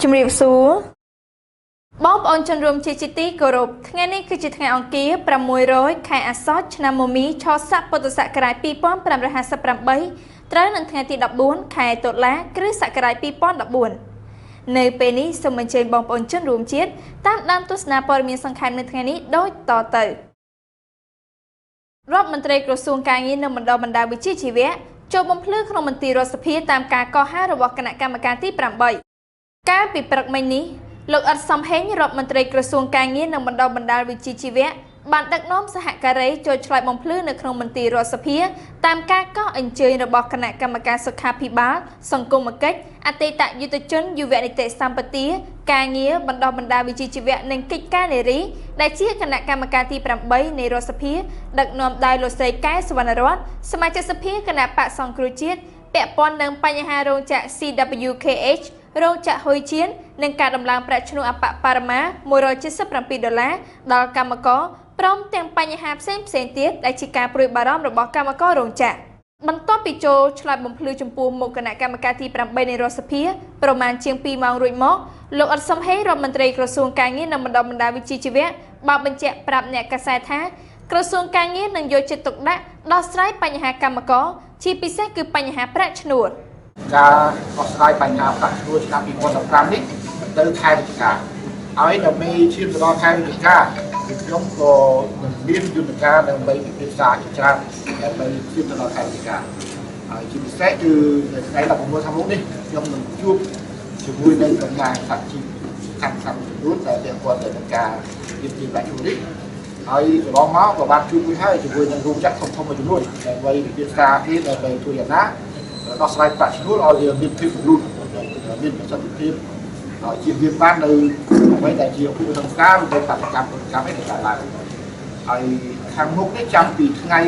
ជំរាបសួរបងប្អូនជនរួមជាទីគោរពថ្ងៃនេះគឺជាថ្ងៃអង្គារ600ខែអាសត់ឆ្នាំមមីឆស័កពុទ្ធសករាជ2558ត្រូវនៅថ្ងៃទី14ខែតុលាគ្រិស្តសករាជ2014នៅពេលនេះសូមអញ្ជើញបងប្អូនជនរួមជាតិតាមដានទស្សនាព័ត៌មានសង្ខេបនៅថ្ងៃនេះដូចតទៅរដ្ឋមន្ត្រីក្រសួងការងារនិងបណ្ដុះវិជ្ជាជីវៈចូលបំភ្លឺក្នុងមន្ទីររដ្ឋសភាតាមការកោះហៅរបស់គណៈកម្មការទី8កាលពីព្រឹកមិញនេះលោកអ៊ិតសំហេងរដ្ឋមន្ត្រីក្រសួងការងារនិងបណ្ដុះវិជ្ជាជីវៈបានដឹកនាំសហការីចូលឆ្លើយបំភ្លឺនៅក្នុងមន្ទីររដ្ឋសភាតាមការកោះអញ្ជើញរបស់គណៈកម្មការសុខាភិបាលសង្គមគិច្ចអតីតយុទ្ធជនយុវនីតិសម្បទាការងារបណ្ដុះវិជ្ជាជីវៈនិងកិច្ចការនារីដែលជាគណៈកម្មការទី8នៃរដ្ឋសភាដឹកនាំដោយលោកស្រីកែសវណ្ណរតន៍សមាជិកសភាគណៈបកសង្គ្រោះជាតិពាក់ព័ន្ធនឹងបញ្ហារោងចក្រ CWKH រោងចក្រហ៊ុយជៀននិងការដំឡើងប្រាក់ឈ្នួលអបបរមា$177ដល់កម្មករព្រមទាំងបញ្ហាផ្សេងទៀតដែលជាការព្រួយបារម្ភរបស់កម្មកររោងចក្របន្ទាប់ពីចូលឆ្លើយបំភ្លឺចំពោះមុខគណៈកម្មការទី8នៃរដ្ឋសភាប្រមាណជាង2ម៉ោងរួចមកលោកអ៊ិតសំហេងរដ្ឋមន្ត្រីក្រសួងការងារនិងបណ្ដុះវិជ្ជាជីវៈបានបញ្ជាក់ប្រាប់អ្នកកាសែតថាក្រសួងការងារនឹងយកចិត្តទុកដាក់ដោះស្រាយបញ្ហាកម្មករជាពិសេសគឺបញ្ហាប្រាក់ឈ្នួលការដោះស្រាយបញ្ហាប្រាក់ឈ្នួលឆ្នាំ2015នេះទៅខែវិច្ឆិកាហើយដើម្បីឈានទៅដល់ខែវិច្ឆិកាខ្ញុំក៏នឹងមានយន្តការដើម្បីពិភាក្សាជាច្រើនដើម្បីឈានទៅដល់ខែវិច្ឆិកាហើយជាពិសេសគឺនៅថ្ងៃ16tháng នេះខ្ញុំនឹងជួបជាមួយនឹងតំណាងសហជីពសំខាន់ចំនួនដែលពាក់ព័ន្ធទៅនឹងការរៀបចំប្រាក់ឈ្នួលនេះហើយកន្លងមកក៏បានជួបមួយហើយជាមួយនឹងរោងចក្រធំមួយចំនួនដើម្បីពិភាក្សាគ្នាដើម្បីជួយយ៉ាងណាដោះស្រាយប្រាក់ឈ្នួលឲ្យមានភាពរលូនមានប្រសិទ្ធភាពហើយជាវាបាននៅអ្វីដែលជាឧបសគ្គការឬបដកម្មនេះកើតឡើងហើយខាងមុខនេះចាំពីថ្ងៃ